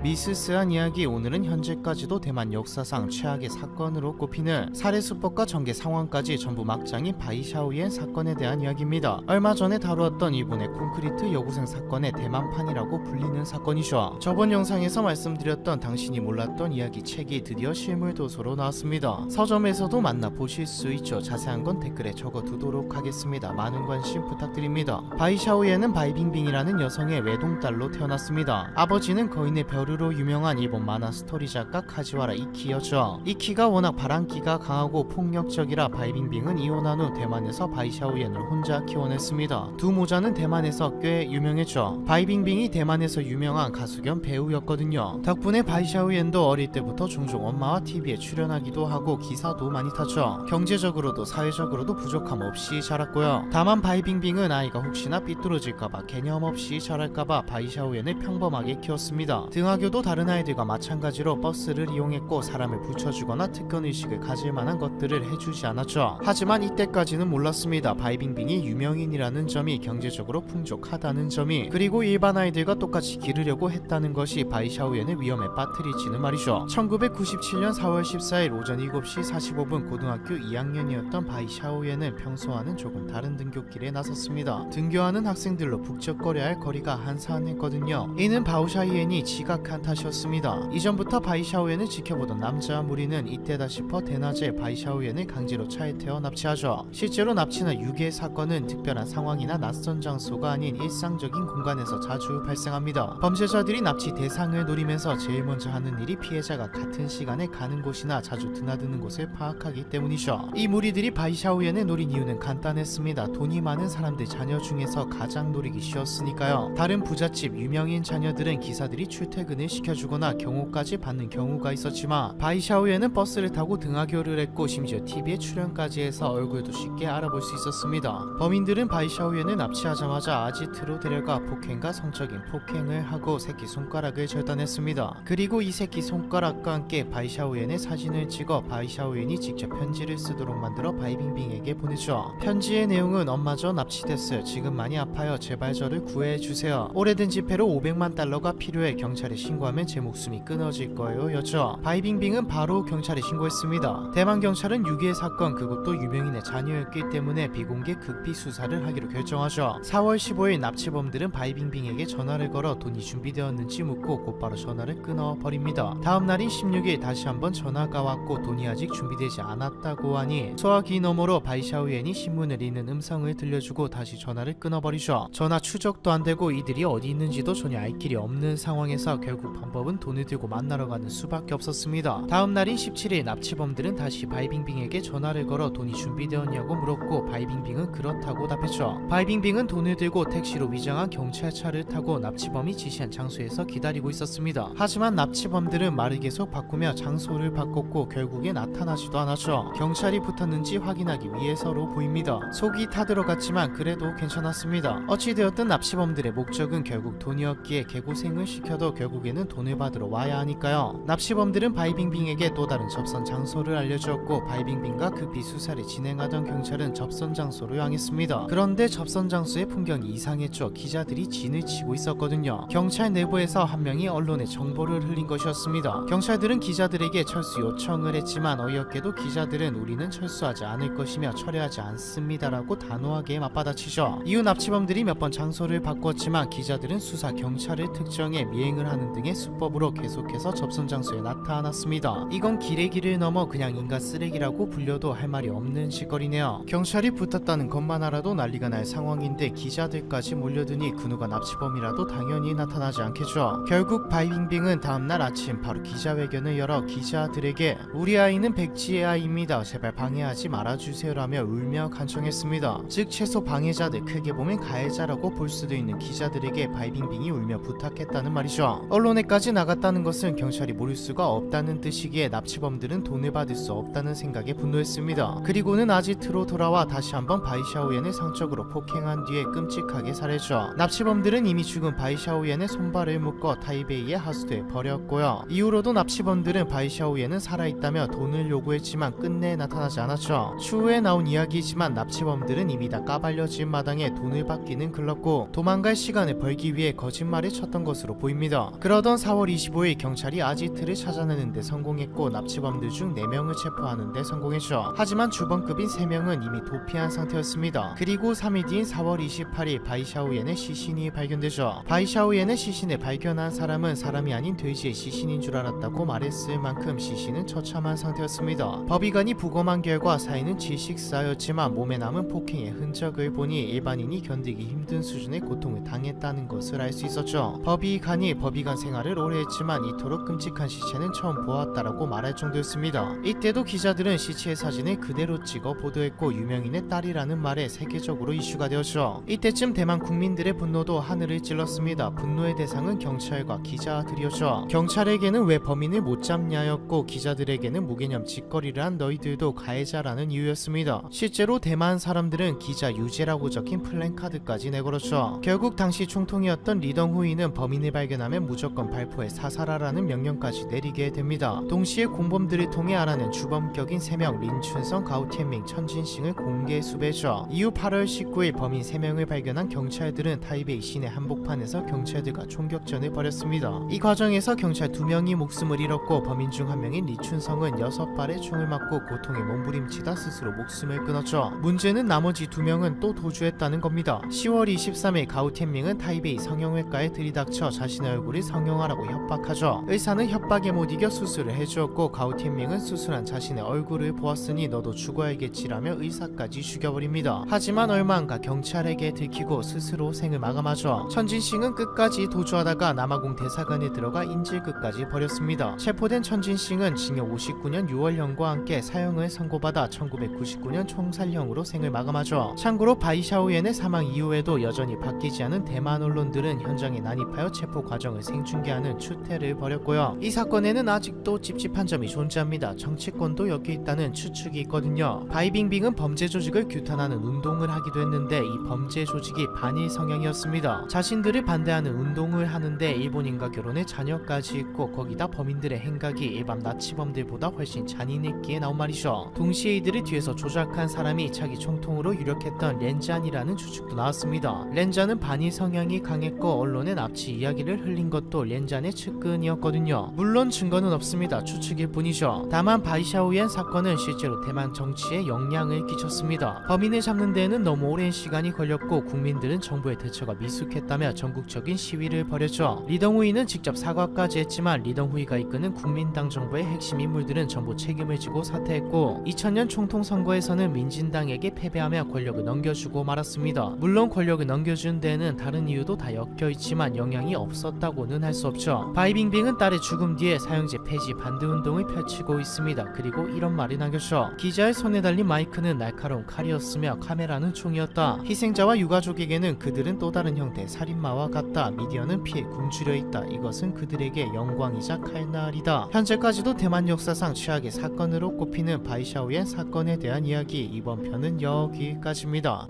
미스스한 이야기. 오늘은 현재까지도 대만 역사상 최악의 사건으로 꼽히는 살해 수법과 전개 상황까지 전부 막장인 바이샤오옌 사건에 대한 이야기입니다. 얼마 전에 다루었던 일본의 콘크리트 여고생 사건의 대만판이라고 불리는 사건이죠. 저번 영상에서 말씀드렸던 당신이 몰랐던 이야기 책이 드디어 실물 도서로 나왔습니다. 서점에서도 만나보실 수 있죠. 자세한 건 댓글에 적어두도록 하겠습니다. 많은 관심 부탁드립니다. 바이샤오옌은 바이빙빙이라는 여성의 외동딸로 태어났습니다. 아버지는 거인의 벼르로 유명한 일본 만화 스토리 작가 카지와라 이키였죠. 이키가 워낙 바람기가 강하고 폭력적이라 바이빙빙은 이혼한 후 대만에서 바이샤오옌을 혼자 키워냈습니다. 두 모자는 대만에서 꽤 유명했죠. 바이빙빙이 대만에서 유명한 가수 겸 배우였거든요. 덕분에 바이샤오옌도 어릴 때부터 종종 엄마와 TV에 출연하기도 하고 기사도 많이 탔죠. 경제적으로도 사회적으로도 부족함 없이 자랐고요. 다만 바이빙빙은 아이가 혹시나 삐뚤어질까봐 개념 없이 자랄까봐 바이샤오옌을 평범하게 키웠습니다. 등하교도 다른 아이들과 마찬가지로 버스를 이용했고 사람을 붙여주거나 특권의식을 가질 만한 것들을 해주지 않았죠. 하지만 이때까지는 몰랐습니다. 바이빙빙이 유명인이라는 점이, 경제적으로 풍족하다는 점이, 그리고 일반 아이들과 똑같이 기르려고 했다는 것이 바이샤오옌을 위험에 빠뜨릴지는 말이죠. 1997년 4월 14일 오전 7시 45분 고등학교 2학년이었던 바이샤오옌은 평소와는 조금 다른 등교길에 나섰습니다. 등교하는 학생들로 북적거려야 할 거리가 한산했거든요. 이는 바오샤이엔이 지각한 탓이었습니다. 이전부터 바이샤오옌을 지켜보던 남자 무리는 이때다 싶어 대낮에 바이샤오옌을 강제로 차에 태워 납치하죠. 실제로 납치나 유괴 사건은 특별한 상황이나 낯선 장소가 아닌 일상적인 공간에서 자주 발생합니다. 범죄자들이 납치 대상을 노리면서 제일 먼저 하는 일이 피해자가 같은 시간에 가는 곳이나 자주 드나드는 곳을 파악하기 때문이죠. 이 무리들이 바이샤오옌을 노린 이유는 간단했습니다. 돈이 많은 사람들 자녀 중에서 가장 노리기 쉬웠으니까요. 다른 부잣집 유명인 자녀들은 기사들이 출퇴근을 시켜주거나 경호까지 받는 경우가 있었지만 바이샤오옌은 버스를 타고 등하교를 했고 심지어 TV에 출연까지 해서 얼굴도 쉽게 알아볼 수 있었습니다. 범인들은 바이샤오옌을 납치하자마자 아지트로 데려가 폭행과 성적인 폭행을 하고 새끼손가락을 절단했습니다. 그리고 이 새끼손가락과 함께 바이샤오옌의 사진을 찍어 바이샤오옌이 직접 편지를 쓰도록 만들어 바이빙빙에게 보내죠. 편지의 내용은 엄마 저 납치됐어요. 지금 많이 아파요. 제발 저를 구해주세요. 오래된 지폐로 500만 달러가 필요해. 경찰에 신고하면 제 목숨이 끊어질 거예요 였죠. 바이빙빙은 바로 경찰에 신고했습니다. 대만 경찰은 유괴 사건, 그것도 유명인의 자녀였기 때문에 비공개 극비 수사를 하기로 결정하죠. 4월 15일 납치범들은 바이빙빙에게 전화를 걸어 돈이 준비되었는지 묻고 곧바로 전화를 끊어버립니다. 다음 날인 16일 다시 한번 전화가 왔고 돈이 아직 준비되지 않았다고 하니 소화기 너머로 바이샤오옌이 신문을 읽는 음성을 들려주고 다시 전화를 끊어버리죠. 전화 추적도 안되고 이들이 어디 있는지도 전혀 알 길이 없는 상황에서 결국 방법은 돈을 들고 만나러 가는 수밖에 없었습니다. 다음 날인 17일 납치범들은 다시 바이빙빙에게 전화를 걸어 돈이 준비되었냐고 물었고 바이빙빙은 그렇다고 답했죠. 바이빙빙은 돈을 들고 택시로 위장한 경찰차를 타고 납치범이 지시한 장소에서 기다리고 있었습니다. 하지만 납치범들은 말을 계속 바꾸며 장소를 바꿨고 결국에 나타나지도 않았죠. 경찰이 붙었는지 확인하기 위해서로 보입니다. 속이 타들어갔지만 그래도 괜찮았습니다. 어찌되었든 납치범들의 목적은 결국 돈이었기에 개고생을 시켜도 결국에는 돈을 받으러 와야 하니까요. 납치범들은 바이빙빙에게 또 다른 접선 장소를 알려주었고 바이빙빙과 급히 수사를 진행하던 경찰은 접선 장소로 향했습니다. 그런데 접선 장소의 풍경이 이상했죠. 기자들이 진을 치고 있었거든요. 경찰 내부에서 한 명이 언론에 정보를 흘린 것이었습니다. 경찰들은 기자들에게 철수 요청을 했지만 어이없게도 기자들은 우리는 철수하지 않을 것이며 철회하지 않습니다라고 단호하게 맞받아치죠. 이후 납치범들이 몇 번 장소를 바꿨지만 기자들은 수사 경찰을 특정해 미행을 하는 등의 수법으로 계속해서 접선 장소에 나타났습니다. 이건 길의 길을 넘어 그냥 인간 쓰레기라고 불려도 할 말이 없는 짓거리네요. 경찰이 붙었다는 것만 알아도 난리가 날 상황인데 기자들까지 몰려드니 그 누가 납치범이라도 당연히 나타나지 않겠죠. 결국 바이빙빙은 다음날 아침 바로 기자회견을 열어 기자들에게 우리 아이는 백지의 아이입니다. 제발 방해하지 말아주세요라며 울며 간청했습니다. 즉 최소 방해자들, 크게 보면 가해자라고 볼 수도 있는 기자들에게 바이빙빙이 울며 부탁했다는 말이죠. 언론에까지 나갔다는 것은 경찰이 모를 수가 없다는 뜻이기에 납치범들은 돈을 받을 수 없다는 생각에 분노했습니다. 그리고는 아지트로 돌아와 다시 한번 바이샤오옌을 상적으로 폭행한 뒤에 끔찍하게 살해했죠. 납치범들은 이미 죽은 바이샤오옌의 손발을 묶어 타이베이에 하수도에 버렸고요. 이후로도 납치범들은 바이샤오옌은 살아있다며 돈을 요구했지만 끝내 나타나지 않았죠. 추후에 나온 이야기지만 납치범들은 이미 다 까발려진 마당에 돈을 받기는 글렀고 도망갈 시간을 벌기 위해 거짓말을 쳤던 것으로 보입니다. 그러던 4월 25일 경찰이 아지트를 찾아내는데 성공했고 납치범들 중 4명을 체포하는 데 성공했죠. 하지만 주범급인 3명은 이미 도피한 상태였습니다. 그리고 3일 뒤인 4월 28일 바이샤오옌의 시신이 발견되죠. 바이샤오옌의 시신을 발견한 사람은 사람이 아닌 돼지의 시신인 줄 알았다고 말했을 만큼 시신은 처참한 상태였습니다. 법의관이 부검한 결과 사인은 질식사였지만 몸에 남은 폭행의 흔적을 보니 일반인이 견디기 힘든 수준의 고통을 당했다는 것을 알 수 있었죠. 법의관 생활을 오래 했지만 이토록 끔찍한 시체는 처음 보았다라고 말할 정도였습니다. 이때도 기자들은 시체의 사진을 그대로 찍어 보도했고 유명인의 딸이라는 말에 세계적으로 이슈가 되었죠. 이때쯤 대만 국민들의 분노도 하늘을 찔렀습니다. 분노의 대상은 경찰과 기자들이었죠. 경찰에게는 왜 범인을 못 잡냐였고 기자들에게는 무개념 짓거리를 한 너희들도 가해자라는 이유였습니다. 실제로 대만 사람들은 기자 유죄라고 적힌 플랜카드까지 내걸었죠. 결국 당시 총통이었던 리덩후이는 범인을 발견하면 무조건 발포해 사살하라는 명령까지 내리게 됩니다. 동시에 공범들을 통해 알아낸 주범격인 3명 린춘성, 가오티엔밍, 천진싱을 공개 수배죠. 이후 8월 19일 범인 3명을 발견한 경찰들은 타이베이 시내 한복판에서 경찰들과 총격전을 벌였습니다. 이 과정에서 경찰 2명이 목숨을 잃었고 범인 중 1명인 리춘성은 6발의 총을 맞고 고통에 몸부림치다 스스로 목숨을 끊었죠. 문제는 나머지 2명은 또 도주했다는 겁니다. 10월 23일 가오티엔밍은 타이베이 성형외과에 들이닥쳐 자신의 얼굴을 성형하라고 협박하죠. 의사는 협박에 못 이겨 수술을 해주었고 가오티엔밍은 수술한 자신의 얼굴을 보았으니 너도 죽어야겠지라며 의사까지 죽여버립니다. 하지만 얼마 안 가 경찰에게 들키고 스스로 생을 마감하죠. 천진싱은 끝까지 도주하다가 남아공 대사관에 들어가 인질극까지 벌였습니다. 체포된 천진싱은 징역 59년 6월형과 함께 사형을 선고받아 1999년 총살형으로 생을 마감하죠. 참고로 바이샤오옌의 사망 이후에도 여전히 바뀌지 않은 대만 언론들은 현장에 난입하여 체포 과정을 생중계하는 추태를 벌였고요. 이 사건에는 아직도 찝찝한 점이 존재합니다. 정치권도 엮여 있다는 추측이 있거든요. 바이빙빙은 범죄 조직을 규탄하는 운동을 하기도 했는데 이 범죄 조직이 반일 성향이었습니다. 자신들을 반대하는 운동을 하는데 일본인과 결혼해 자녀까지 있고 거기다 범인들의 행각이 일반 나치범들보다 훨씬 잔인했기에 나온 말이죠. 동시에 이들을 뒤에서 조작한 사람이 차기 총통으로 유력했던 렌잔이라는 추측도 나왔습니다. 렌잔은 반일 성향이 강했고 언론에 납치 이야기를 흘린 것도 렌잔의 측근이었거든요. 물론 증거는 없습니다. 추측일 뿐이죠. 다만 바이샤오옌 사건은 실제로 대만 정치에 영향을 끼쳤습니다. 범인을 잡는 데에는 너무 오랜 시간이 걸렸고 국민들은 정부의 대처가 미숙했다며 전국적인 시위를 벌였죠. 리덩후이는 직접 사과까지 했지만 리덩후이가 이끄는 국민당 정부의 핵심 인물들은 전부 책임을 지고 사퇴했고 2000년 총통 선거에서는 민진당에게 패배하며 권력을 넘겨주고 말았습니다. 물론 권력을 넘겨준 데에는 다른 이유도 다 엮여있지만 영향이 없었다고는 할 수 없죠. 바이빙빙은 딸의 죽음 뒤에 사형제 폐지 반대 운동을 펼치고 있습니다. 그리고 이런 말이 남겼죠. 기자의 손에 달린 마이크는 날카로운 칼이었으며 카메라는 총이었다. 희생자와 유가족에게는 그들은 또 다른 형태의 살인마와 같다. 미디어는 피해 굶주려 있다. 이것은 그들에게 영광이자 칼날이다. 현재까지도 대만 역사상 최악의 사건으로 꼽히는 바이샤오옌 사건에 대한 이야기, 이번 편은 여기까지입니다.